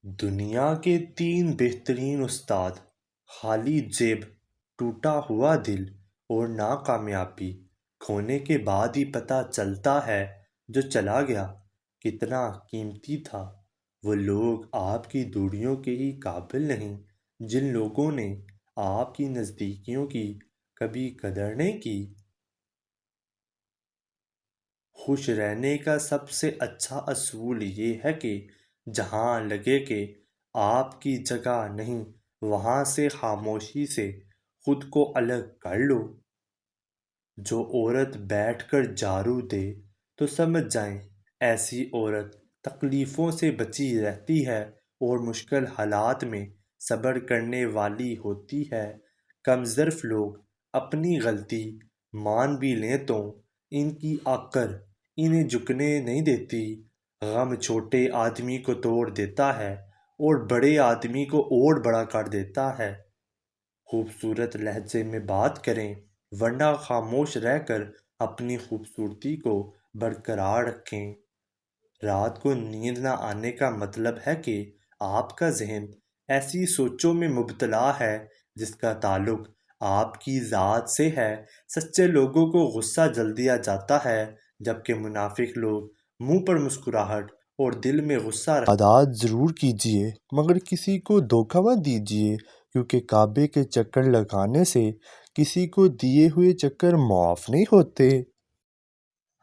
دنیا کے 3 بہترین استاد، خالی جیب، ٹوٹا ہوا دل اور ناکامیابی کھونے کے بعد ہی پتہ چلتا ہے جو چلا گیا کتنا قیمتی تھا۔ وہ لوگ آپ کی دوریوں کے ہی قابل نہیں جن لوگوں نے آپ کی نزدیکیوں کی کبھی قدر نہیں کی۔ خوش رہنے کا سب سے اچھا اصول یہ ہے کہ جہاں لگے کہ آپ کی جگہ نہیں وہاں سے خاموشی سے خود کو الگ کر لو۔ جو عورت بیٹھ کر جھاڑو دے تو سمجھ جائیں ایسی عورت تکلیفوں سے بچی رہتی ہے اور مشکل حالات میں صبر کرنے والی ہوتی ہے۔ کم ظرف لوگ اپنی غلطی مان بھی لیں تو ان کی آکر انہیں جھکنے نہیں دیتی۔ غم چھوٹے آدمی کو توڑ دیتا ہے اور بڑے آدمی کو اور بڑا کر دیتا ہے۔ خوبصورت لہجے میں بات کریں ورنہ خاموش رہ کر اپنی خوبصورتی کو برقرار رکھیں۔ رات کو نیند نہ آنے کا مطلب ہے کہ آپ کا ذہن ایسی سوچوں میں مبتلا ہے جس کا تعلق آپ کی ذات سے ہے۔ سچے لوگوں کو غصہ جلدی آ جاتا ہے جبکہ منافق لوگ منہ پر مسکراہٹ اور دل میں غصہ عادات ضرور کیجیے مگر کسی کو دھوکہ مت دیجیے، کیونکہ کعبے کے چکر لگانے سے کسی کو دیے ہوئے چکر معاف نہیں ہوتے۔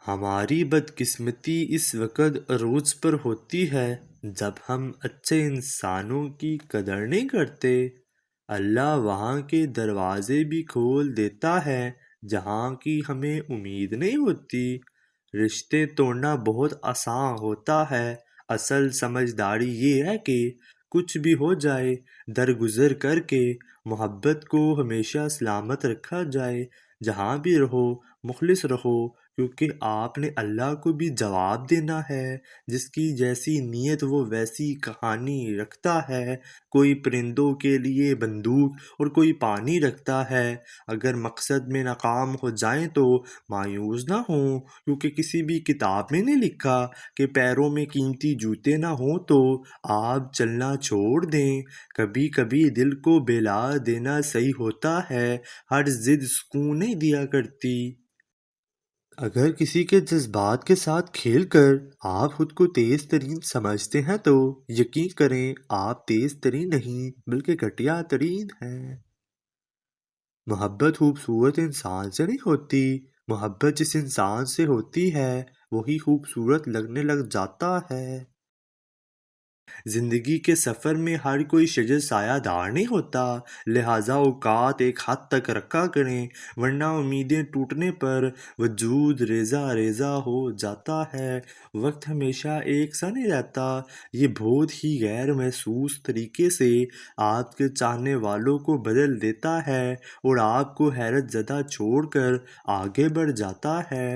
ہماری بدقسمتی اس وقت عروج پر ہوتی ہے جب ہم اچھے انسانوں کی قدر نہیں کرتے۔ اللہ وہاں کے دروازے بھی کھول دیتا ہے جہاں کی ہمیں امید نہیں ہوتی۔ رشتے توڑنا بہت آسان ہوتا ہے، اصل سمجھداری یہ ہے کہ کچھ بھی ہو جائے درگزر کر کے محبت کو ہمیشہ سلامت رکھا جائے۔ جہاں بھی رہو مخلص رہو، کیونکہ آپ نے اللہ کو بھی جواب دینا ہے۔ جس کی جیسی نیت وہ ویسی کہانی رکھتا ہے۔ کوئی پرندوں کے لیے بندوق اور کوئی پانی رکھتا ہے۔ اگر مقصد میں ناکام ہو جائیں تو مایوس نہ ہوں، کیونکہ کسی بھی کتاب میں نہیں لکھا کہ پیروں میں قیمتی جوتے نہ ہوں تو آپ چلنا چھوڑ دیں۔ کبھی کبھی دل کو بہلا دینا صحیح ہوتا ہے، ہر ضد سکون نہیں دیا کرتی۔ اگر کسی کے جذبات کے ساتھ کھیل کر آپ خود کو تیز ترین سمجھتے ہیں تو یقین کریں آپ تیز ترین نہیں بلکہ گھٹیا ترین ہیں۔ محبت خوبصورت انسان سے نہیں ہوتی، محبت جس انسان سے ہوتی ہے وہی خوبصورت لگنے لگ جاتا ہے۔ زندگی کے سفر میں ہر کوئی شجر سایہ دار نہیں ہوتا، لہٰذا اوقات ایک حد تک رکھا کریں ورنہ امیدیں ٹوٹنے پر وجود ریزہ ریزہ ہو جاتا ہے۔ وقت ہمیشہ ایک سا نہیں رہتا، یہ بہت ہی غیر محسوس طریقے سے آپ کے چاہنے والوں کو بدل دیتا ہے اور آپ کو حیرت زدہ چھوڑ کر آگے بڑھ جاتا ہے۔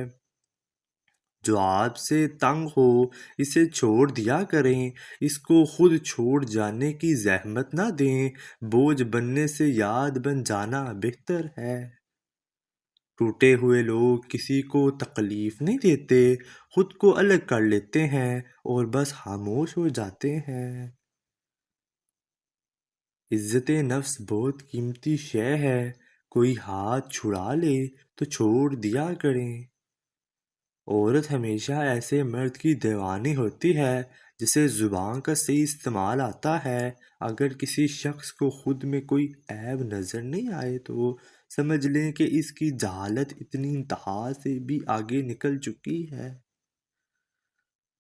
جو آپ سے تنگ ہو اسے چھوڑ دیا کریں، اس کو خود چھوڑ جانے کی زحمت نہ دیں، بوجھ بننے سے یاد بن جانا بہتر ہے۔ ٹوٹے ہوئے لوگ کسی کو تکلیف نہیں دیتے، خود کو الگ کر لیتے ہیں اور بس خاموش ہو جاتے ہیں۔ عزت نفس بہت قیمتی شے ہے، کوئی ہاتھ چھڑا لے تو چھوڑ دیا کریں۔ عورت ہمیشہ ایسے مرد کی دیوانی ہوتی ہے جسے زبان کا صحیح استعمال آتا ہے۔ اگر کسی شخص کو خود میں کوئی عیب نظر نہیں آئے تو سمجھ لیں کہ اس کی جہالت اتنی انتہا سے بھی آگے نکل چکی ہے۔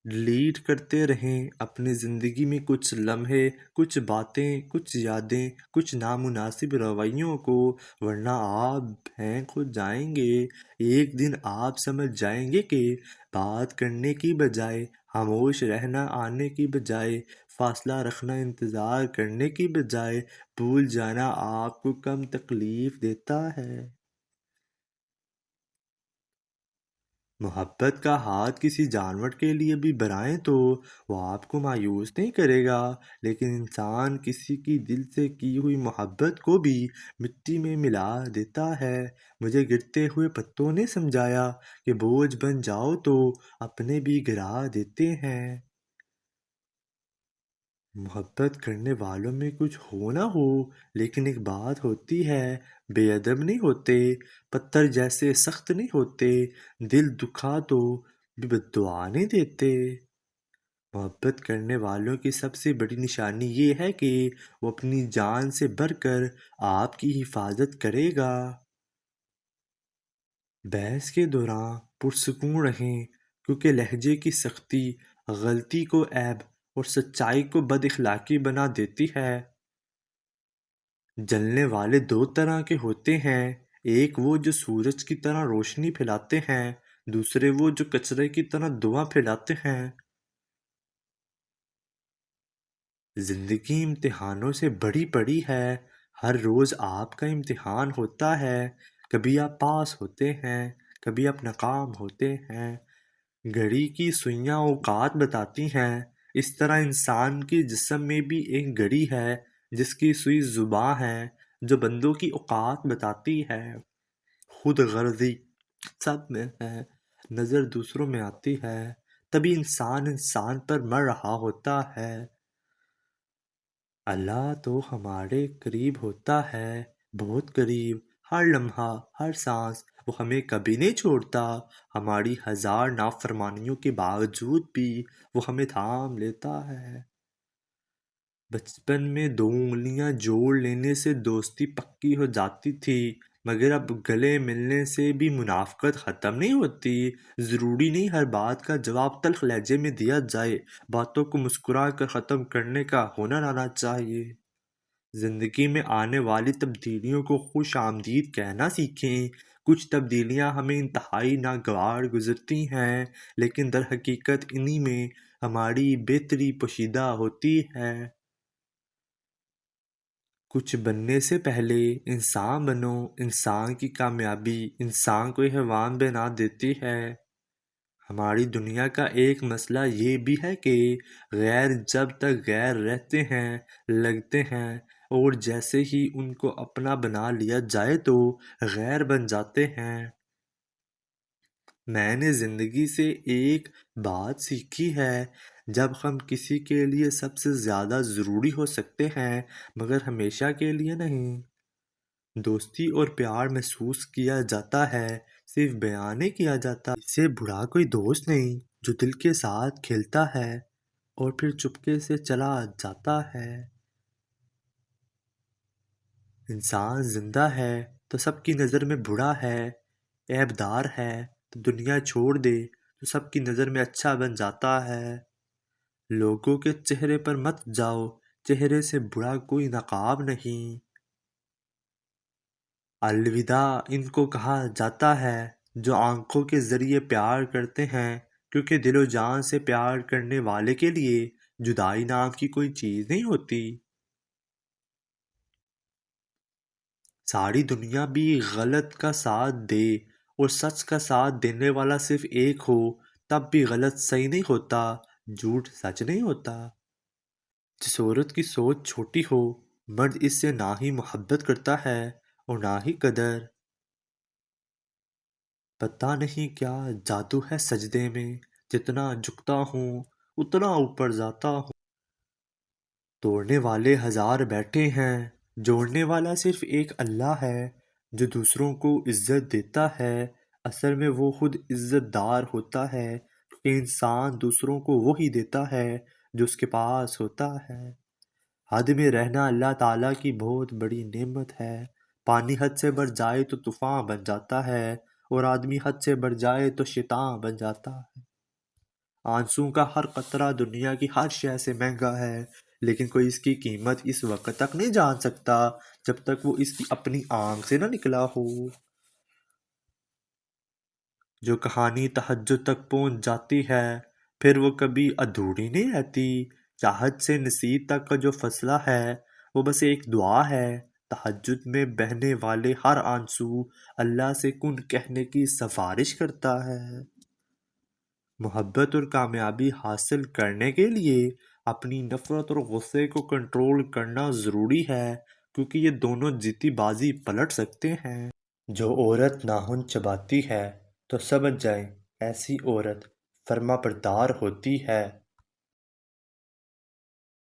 ڈیلیٹ کرتے رہیں اپنی زندگی میں کچھ لمحے، کچھ باتیں، کچھ یادیں، کچھ نامناسب رویوں کو، ورنہ آپ ہینگ ہو جائیں گے۔ ایک دن آپ سمجھ جائیں گے کہ بات کرنے کی بجائے خاموش رہنا، آنے کی بجائے فاصلہ رکھنا، انتظار کرنے کی بجائے بھول جانا آپ کو کم تکلیف دیتا ہے۔ محبت کا ہاتھ کسی جانور کے لیے بھی بڑھائیں تو وہ آپ کو مایوس نہیں کرے گا، لیکن انسان کسی کی دل سے کی ہوئی محبت کو بھی مٹی میں ملا دیتا ہے۔ مجھے گرتے ہوئے پتوں نے سمجھایا کہ بوجھ بن جاؤ تو اپنے بھی گرا دیتے ہیں۔ محبت کرنے والوں میں کچھ ہو نہ ہو، لیکن ایک بات ہوتی ہے، بے ادب نہیں ہوتے، پتھر جیسے سخت نہیں ہوتے، دل دکھا تو بھی بد دعا نہیں دیتے۔ محبت کرنے والوں کی سب سے بڑی نشانی یہ ہے کہ وہ اپنی جان سے بڑھ کر آپ کی حفاظت کرے گا۔ بحث کے دوران پرسکون رہیں، کیونکہ لہجے کی سختی غلطی کو عیب اور سچائی کو بد اخلاقی بنا دیتی ہے۔ جلنے والے دو طرح کے ہوتے ہیں، ایک وہ جو سورج کی طرح روشنی پھیلاتے ہیں، دوسرے وہ جو کچرے کی طرح دھواں پھیلاتے ہیں۔ زندگی امتحانوں سے بڑی پڑی ہے، ہر روز آپ کا امتحان ہوتا ہے، کبھی آپ پاس ہوتے ہیں، کبھی آپ ناکام ہوتے ہیں۔ گھڑی کی سوئیاں اوقات بتاتی ہیں، اس طرح انسان کے جسم میں بھی ایک گھڑی ہے جس کی سوئی زباں ہے، جو بندوں کی اوقات بتاتی ہے۔ خود غرضی سب میں ہے، نظر دوسروں میں آتی ہے، تبھی انسان انسان پر مر رہا ہوتا ہے۔ اللہ تو ہمارے قریب ہوتا ہے، بہت قریب، ہر لمحہ، ہر سانس، وہ ہمیں کبھی نہیں چھوڑتا۔ ہماری ہزار نافرمانیوں کے باوجود بھی وہ ہمیں تھام لیتا ہے۔ بچپن میں دو انگلیاں جوڑ لینے سے دوستی پکی ہو جاتی تھی، مگر اب گلے ملنے سے بھی منافقت ختم نہیں ہوتی۔ ضروری نہیں ہر بات کا جواب تلخ لہجے میں دیا جائے، باتوں کو مسکرا کر ختم کرنے کا ہنر آنا چاہیے۔ زندگی میں آنے والی تبدیلیوں کو خوش آمدید کہنا سیکھیں۔ کچھ تبدیلیاں ہمیں انتہائی ناگوار گزرتی ہیں، لیکن در حقیقت انہی میں ہماری بہتری پوشیدہ ہوتی ہے۔ کچھ بننے سے پہلے انسان بنو، انسان کی کامیابی انسان کو حیوان بنا دیتی ہے۔ ہماری دنیا کا ایک مسئلہ یہ بھی ہے کہ غیر جب تک غیر رہتے ہیں، لگتے ہیں، اور جیسے ہی ان کو اپنا بنا لیا جائے تو غیر بن جاتے ہیں۔ میں نے زندگی سے ایک بات سیکھی ہے، جب ہم کسی کے لیے سب سے زیادہ ضروری ہو سکتے ہیں مگر ہمیشہ کے لیے نہیں۔ دوستی اور پیار محسوس کیا جاتا ہے، صرف بیان نہیں کیا جاتا۔ اس سے برا کوئی دوست نہیں جو دل کے ساتھ کھیلتا ہے اور پھر چپکے سے چلا جاتا ہے۔ انسان زندہ ہے تو سب کی نظر میں برا ہے، عیبدار ہے تو دنیا چھوڑ دے تو سب کی نظر میں اچھا بن جاتا ہے۔ لوگوں کے چہرے پر مت جاؤ، چہرے سے برا کوئی نقاب نہیں۔ الوداع ان کو کہا جاتا ہے جو آنکھوں کے ذریعے پیار کرتے ہیں، کیونکہ دل و جان سے پیار کرنے والے کے لیے جدائی نام کی کوئی چیز نہیں ہوتی۔ ساری دنیا بھی غلط کا ساتھ دے اور سچ کا ساتھ دینے والا صرف ایک ہو، تب بھی غلط صحیح نہیں ہوتا، جھوٹ سچ نہیں ہوتا۔ جس عورت کی سوچ چھوٹی ہو، مرد اس سے نہ ہی محبت کرتا ہے اور نہ ہی قدر۔ پتہ نہیں کیا جادو ہے سجدے میں، جتنا جھکتا ہوں اتنا اوپر جاتا ہوں۔ توڑنے والے ہزار بیٹھے ہیں، جوڑنے والا صرف ایک اللہ ہے، جو دوسروں کو عزت دیتا ہے۔ اصل میں وہ خود عزت دار ہوتا ہے، کہ انسان دوسروں کو وہی دیتا ہے جو اس کے پاس ہوتا ہے۔ حد میں رہنا اللہ تعالیٰ کی بہت بڑی نعمت ہے۔ پانی حد سے بڑھ جائے تو طوفان بن جاتا ہے، اور آدمی حد سے بڑھ جائے تو شیطان بن جاتا ہے۔ آنسوں کا ہر قطرہ دنیا کی ہر شے سے مہنگا ہے، لیکن کوئی اس کی قیمت اس وقت تک نہیں جان سکتا جب تک وہ اس کی اپنی آنکھ سے نہ نکلا ہو۔ جو کہانی تہجد تک پہنچ جاتی ہے، پھر وہ کبھی ادھوری نہیں رہتی۔ چاہت سے نصیب تک کا جو فاصلہ ہے، وہ بس ایک دعا ہے۔ تہجد میں بہنے والے ہر آنسو اللہ سے کن کہنے کی سفارش کرتا ہے۔ محبت اور کامیابی حاصل کرنے کے لیے اپنی نفرت اور غصے کو کنٹرول کرنا ضروری ہے، کیونکہ یہ دونوں جیتی بازی پلٹ سکتے ہیں۔ جو عورت ناخن چباتی ہے تو سمجھ جائیں ایسی عورت فرما بردار ہوتی ہے۔